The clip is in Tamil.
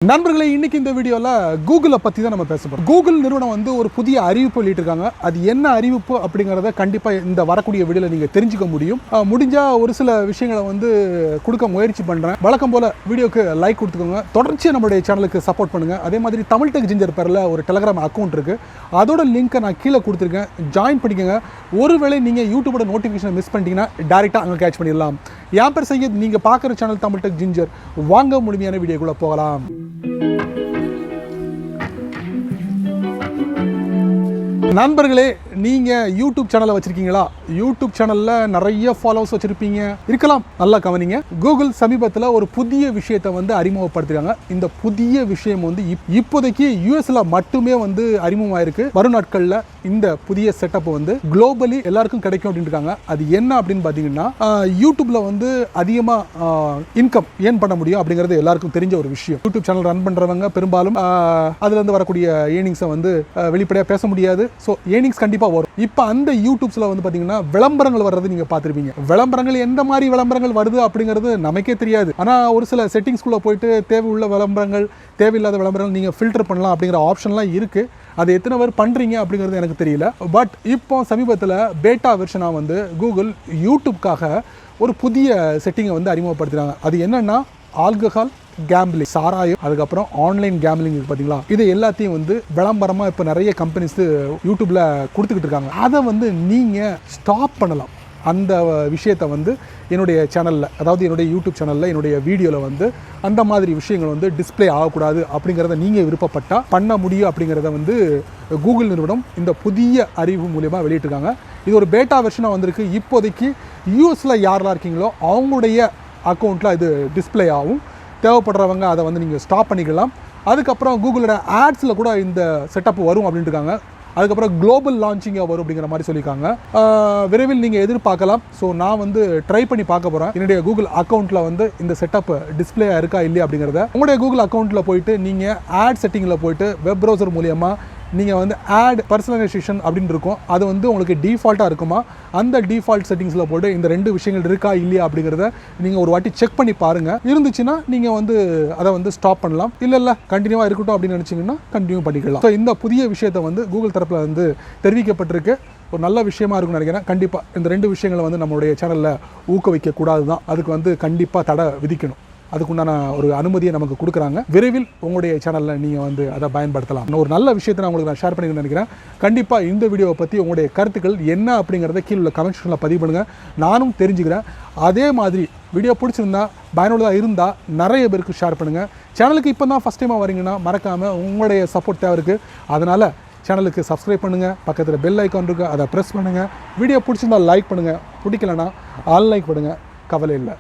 நண்பர்களே, இன்னைக்கு இந்த வீடியோல கூகுளை பத்தி தான் நம்ம பேச போறோம். கூகுள் நிறுவனம் வந்து ஒரு புதிய அறிவிப்பு வெளியிட்டிருக்காங்க. அது என்ன அறிவிப்பு அப்படிங்கறத கண்டிப்பா இந்த வரக்கூடிய வீடியோல நீங்க தெரிஞ்சுக்க முடியும். முடிஞ்சா ஒரு சில விஷயங்களை வந்து கொடுக்க முயற்சி பண்றேன். வழக்கம் போல வீடியோக்கு லைக் கொடுத்துக்கோங்க. தொடர்ச்சியா நம்மளுடைய சேனலுக்கு சப்போர்ட் பண்ணுங்க. அதே மாதிரி தமிழ் டெக் ஜிஞ்சர் பேர்ல ஒரு டெலிகிராம் அக்கௌண்ட் இருக்கு. அதோட லிங்கை நான் கீழே கொடுத்துருக்கேன். ஜாயின் பண்ணிக்கோங்க. ஒருவேளை நீங்க யூடியூபோட நோட்டிஃபிகேஷன் மிஸ் பண்ணிட்டீங்கன்னா டைரக்டா அங்கே கேட்ச் பண்ணிடலாம். என் பேர் சையத். நீங்க பார்க்குற சேனல் தமிழ் டெக் ஜிஞ்சர். வாங்க முழுமையான வீடியோக்குள்ள போகலாம். நண்பர்களே, நீங்க யூடியூப் சேனலை வச்சிருக்கீங்களா? யூடியூப் சேனல்ல நிறைய ஃபாலோவர்ஸ் வச்சிருப்பீங்க இருக்கலாம். நல்லா கவனிங்க. கூகுள் சமீபத்தில் ஒரு புதிய விஷயத்தை வந்து அறிமுகப்படுத்திருக்காங்க. இந்த புதிய விஷயம் வந்து இப்போதைக்கு யூஎஸ்ல மட்டுமே வந்து அறிமுகமாயிருக்கு. வரும் நாட்களில் இந்த புதிய செட்டப் வந்து குளோபலி எல்லாருக்கும் கிடைக்கும் அப்படின்னு இருக்காங்க. அது என்ன அப்படின்னு பார்த்தீங்கன்னா, யூடியூப்ல வந்து அதிகமாக இன்கம் ஏர்ன் பண்ண முடியும் அப்படிங்கிறது எல்லாருக்கும் தெரிஞ்ச ஒரு விஷயம். யூடியூப் சேனல் ரன் பண்றவங்க பெரும்பாலும் அதுல இருந்து வரக்கூடிய ஏர்னிங்ஸை வந்து வெளிப்படையாக பேச முடியாது. ஸோ ஏர்னிங்ஸ் கண்டிப்பாக வரும். இப்போ அந்த யூடியூப்ஸில் வந்து பார்த்தீங்கன்னா விளம்பரங்கள் வர்றது நீங்கள் பார்த்துருப்பீங்க. விளம்பரங்கள் எந்த மாதிரி விளம்பரங்கள் வருது அப்படிங்கிறது நமக்கே தெரியாது. ஆனால் ஒரு சில செட்டிங்ஸ்குள்ளே போயிட்டு தேவையுள்ள விளம்பரங்கள், தேவையில்லாத விளம்பரங்கள் நீங்கள் ஃபில்டர் பண்ணலாம் அப்படிங்கிற ஆப்ஷன்லாம் இருக்குது. அது எத்தனை பேர் பண்ணுறீங்க அப்படிங்கிறது எனக்கு தெரியல. பட் இப்போ சமீபத்தில் பேட்டா வெர்ஷனாக வந்து கூகுள் யூடியூப்காக ஒரு புதிய செட்டிங்கை வந்து அறிமுகப்படுத்துகிறாங்க. அது என்னென்னா, ஆல்கஹால், கேம்பிளிங், சாராயம், அதுக்கப்புறம் ஆன்லைன் கேம்பிளிங் பார்த்தீங்களா, இது எல்லாத்தையும் வந்து விளம்பரமாக இப்போ நிறைய கம்பெனிஸ் யூடியூப்ல கொடுத்துக்கிட்டு இருக்காங்க. அதை வந்து நீங்கள் ஸ்டாப் பண்ணலாம். அந்த விஷயத்தை வந்து என்னுடைய சேனலில், அதாவது என்னுடைய யூடியூப் சேனலில், என்னுடைய வீடியோவில் வந்து அந்த மாதிரி விஷயங்கள் வந்து டிஸ்பிளே ஆகக்கூடாது அப்படிங்கிறத நீங்கள் விருப்பப்பட்டால் பண்ண முடியும் அப்படிங்கிறத வந்து கூகுள் நிறுவனம் இந்த புதிய அறிவு மூலமாக வெளியிட்டிருக்காங்க. இது ஒரு பேட்டா வெர்ஷனாக வந்திருக்கு. இப்போதைக்கு யூஎஸில் யாரெல்லாம் இருக்கீங்களோ அவங்களுடைய அக்கௌண்ட்டில் இது டிஸ்பிளே ஆகும். தேவைப்படுறவங்க அதை வந்து நீங்கள் ஸ்டாப் பண்ணிக்கலாம். அதுக்கப்புறம் கூகுளோட ஆட்ஸில் கூட இந்த செட்டப் வரும் அப்படின்ட்டு இருக்காங்க. அதுக்கப்புறம் குளோபல் லான்ச்சிங்காக வரும் அப்படிங்கிற மாதிரி சொல்லியிருக்காங்க. விரைவில் நீங்கள் எதிர்பார்க்கலாம். ஸோ நான் வந்து ட்ரை பண்ணி பார்க்க போகிறேன். என்னுடைய கூகுள் அக்கௌண்ட்டில் வந்து இந்த செட்டப் டிஸ்பிளே இருக்கா இல்லையா அப்படிங்கிறத. உங்களுடைய கூகுள் அக்கௌண்ட்டில் போயிட்டு நீங்கள் ஆட் செட்டிங்கில் போயிட்டு வெப் ப்ரௌசர் மூலியமாக நீங்கள் வந்து ஆட் பர்சனலைசேஷன் அப்படின்னு இருக்கும். அது வந்து உங்களுக்கு டிஃபால்ட்டாக இருக்குமா, அந்த டிஃபால்ட் செட்டிங்ஸில் போட்டு இந்த ரெண்டு விஷயங்கள் இருக்கா இல்லையா அப்படிங்கிறத நீங்கள் ஒரு வாட்டி செக் பண்ணி பாருங்கள். இருந்துச்சுன்னா நீங்கள் வந்து அதை வந்து ஸ்டாப் பண்ணலாம். இல்லை கண்டினியூவாக இருக்கட்டும் அப்படின்னு நினச்சிங்கன்னா கண்டினியூ பண்ணிக்கலாம். ஸோ இந்த புதிய விஷயத்தை வந்து கூகுள் தரப்பில் வந்து தெரிவிக்கப்பட்டிருக்கு. ஒரு நல்ல விஷயமா இருக்கும்னு நினைக்கிறேன். கண்டிப்பாக இந்த ரெண்டு விஷயங்களை வந்து நம்மளுடைய சேனலில் ஊக்குவிக்கக்கூடாது தான். அதுக்கு வந்து கண்டிப்பாக தடை விதிக்கணும். அதுக்குண்டான ஒரு அனுமதியை நமக்கு கொடுக்குறாங்க. விரைவில் உங்களுடைய சேனலில் நீங்கள் வந்து அதை பயன்படுத்தலாம். ஒரு நல்ல விஷயத்தை நான் உங்களுக்கு ஷேர் பண்ணிக்கணும்னு நினைக்கிறேன். கண்டிப்பாக இந்த வீடியோவை பற்றி உங்களுடைய கருத்துக்கள் என்ன அப்படிங்கிறத கீழே உள்ள கமெண்ட் செக்ஷனில் பதிவு பண்ணுங்கள். நானும் தெரிஞ்சுக்கிறேன். அதே மாதிரி வீடியோ பிடிச்சிருந்தா, பயனுள்ளதாக இருந்தால் நிறைய பேருக்கு ஷேர் பண்ணுங்கள். சேனலுக்கு இப்போ தான் ஃபஸ்ட் டைமாக வரீங்கன்னா மறக்காமல் உங்களுடைய சப்போர்ட் தேவை இருக்குது. அதனால் சேனலுக்கு சப்ஸ்கிரைப் பண்ணுங்கள். பக்கத்தில் பெல் ஐக்கான் இருக்குது, அதை ப்ரெஸ் பண்ணுங்கள். வீடியோ பிடிச்சிருந்தால் லைக் பண்ணுங்கள். பிடிக்கலன்னா அன்லைக் பண்ணுங்கள். கவலை இல்லை.